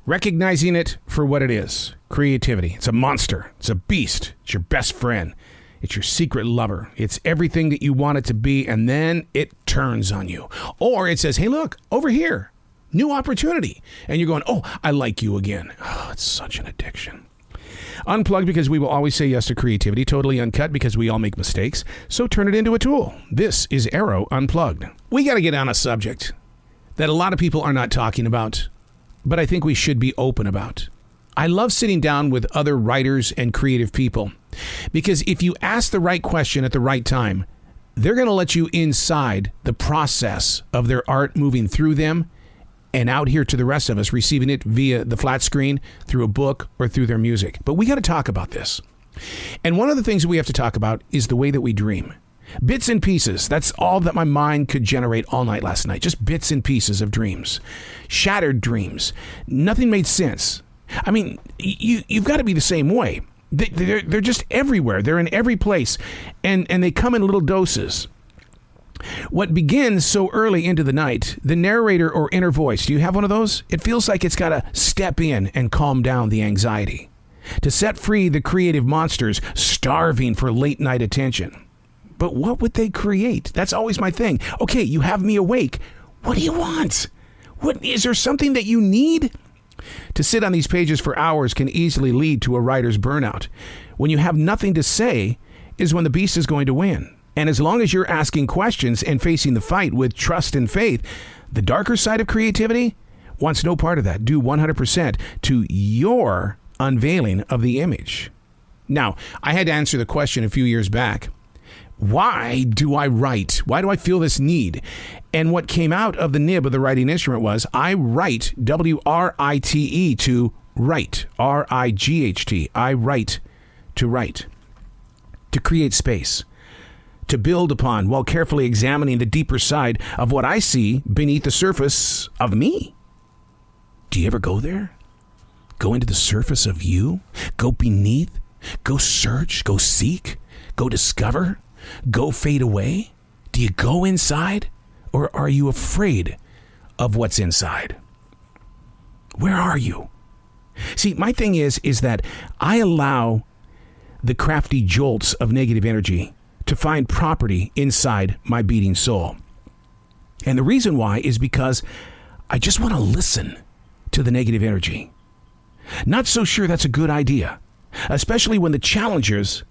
Recognizing it for what it is. Creativity. It's a monster. It's a beast. It's your best friend. It's your secret lover. It's everything that you want it to be, and then it turns on you. Or it says, hey, look, over here. New opportunity. And you're going, oh, I like you again. Oh, it's such an addiction. Unplugged because we will always say yes to creativity. Totally uncut because we all make mistakes. So turn it into a tool. This is Arroe Unplugged. We got to get on a subject that a lot of people are not talking about, but I think we should be open about. I love sitting down with other writers and creative people because if you ask the right question at the right time, they're going to let you inside the process of their art moving through them and out here to the rest of us receiving it via the flat screen, through a book, or through their music. But we got to talk about this. And one of the things that we have to talk about is the way that we dream. Bits and pieces. That's all that my mind could generate all night last night. Just bits and pieces of dreams. Shattered dreams. Nothing made sense. I mean, you've got to be the same way. They're just everywhere. They're in every place. And they come in little doses. What begins so early into the night, the narrator or inner voice, do you have one of those? It feels like it's got to step in and calm down the anxiety. To set free the creative monsters starving for late night attention. But what would they create? That's always my thing. Okay, you have me awake. What do you want? Is there something that you need? To sit on these pages for hours can easily lead to a writer's burnout. When you have nothing to say is when the beast is going to win. And as long as you're asking questions and facing the fight with trust and faith, the darker side of creativity wants no part of that. Do 100% to your unveiling of the image. Now, I had to answer the question a few years back. Why do I write? Why do I feel this need? And what came out of the nib of the writing instrument was I write, W-R-I-T-E, to write, R-I-G-H-T. I write, to create space, to build upon while carefully examining the deeper side of what I see beneath the surface of me. Do you ever go there? Go into the surface of you? Go beneath? Go search? Go seek? Go discover? Go fade away? Do you go inside? Or are you afraid of what's inside? Where are you? See, my thing is that I allow the crafty jolts of negative energy to find property inside my beating soul. And the reason why is because I just want to listen to the negative energy. Not so sure that's a good idea, especially when the challengers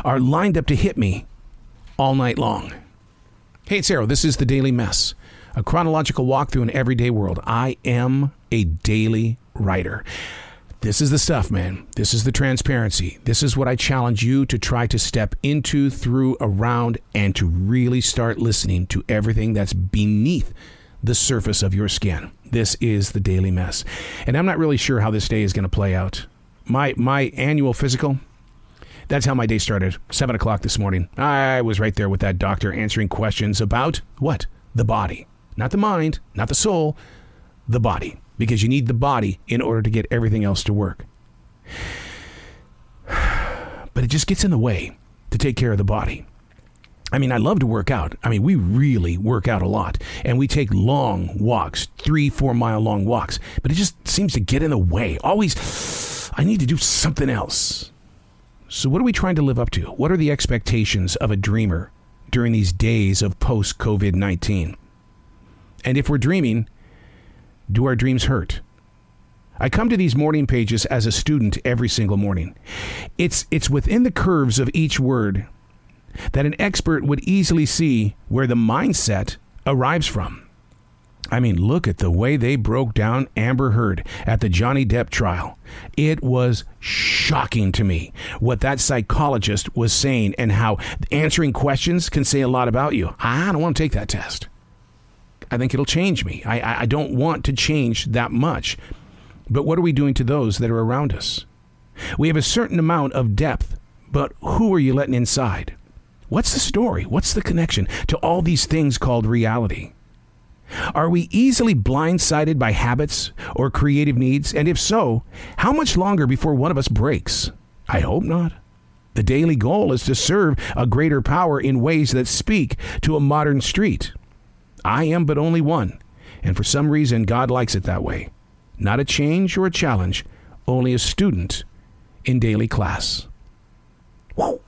are lined up to hit me all night long. Hey, it's Arroe. This is The Daily Mess, a chronological walk through an everyday world. I am a daily writer. This is the stuff, man. This is the transparency. This is what I challenge you to try to step into, through, around, and to really start listening to everything that's beneath the surface of your skin. This is The Daily Mess. And I'm not really sure how this day is going to play out. My annual physical, that's how my day started. 7 o'clock this morning. I was right there with that doctor answering questions about what? The body. Not the mind, not the soul, the body. Because you need the body in order to get everything else to work. But it just gets in the way to take care of the body. I mean, I love to work out. I mean, we really work out a lot. And we take long walks, 3-4 mile long walks. But it just seems to get in the way. Always, I need to do something else. So what are we trying to live up to? What are the expectations of a dreamer during these days of post-COVID-19? And if we're dreaming, do our dreams hurt? I come to these morning pages as a student every single morning. It's within the curves of each word that an expert would easily see where the mindset arrives from. I mean, look at the way they broke down Amber Heard at the Johnny Depp trial. It was shocking to me what that psychologist was saying and how answering questions can say a lot about you. I don't want to take that test. I think it'll change me. I don't want to change that much. But what are we doing to those that are around us? We have a certain amount of depth, but who are you letting inside? What's the story? What's the connection to all these things called reality? Are we easily blindsided by habits or creative needs? And if so, how much longer before one of us breaks? I hope not. The daily goal is to serve a greater power in ways that speak to a modern street. I am but only one, and for some reason, God likes it that way. Not a change or a challenge, only a student in daily class. Whoa.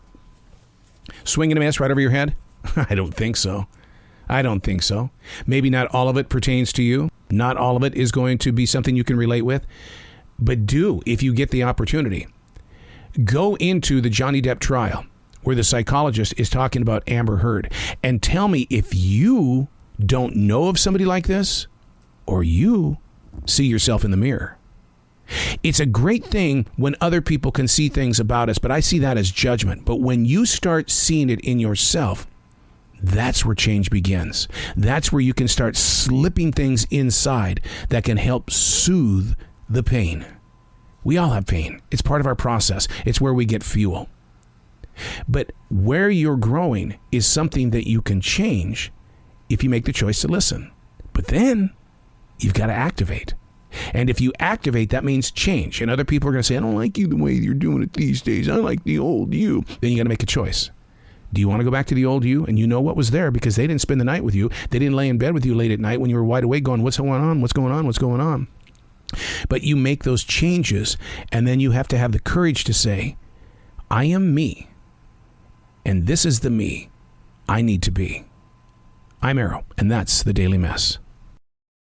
Swing and a miss right over your head? I don't think so. Maybe not all of it pertains to you. Not all of it is going to be something you can relate with. But do, if you get the opportunity, go into the Johnny Depp trial where the psychologist is talking about Amber Heard and tell me if you don't know of somebody like this or you see yourself in the mirror. It's a great thing when other people can see things about us, but I see that as judgment. But when you start seeing it in yourself, that's where change begins. That's where you can start slipping things inside that can help soothe the pain. We all have pain. It's part of our process. It's where we get fuel. But where you're growing is something that you can change if you make the choice to listen. But then you've got to activate. And if you activate, that means change. And other people are going to say, I don't like you the way you're doing it these days. I like the old you. Then you got to make a choice. Do you want to go back to the old you? And you know what was there because they didn't spend the night with you. They didn't lay in bed with you late at night when you were wide awake going, what's going on? What's going on? What's going on? But you make those changes, and then you have to have the courage to say, I am me, and this is the me I need to be. I'm Arroe, and that's the Daily Mess.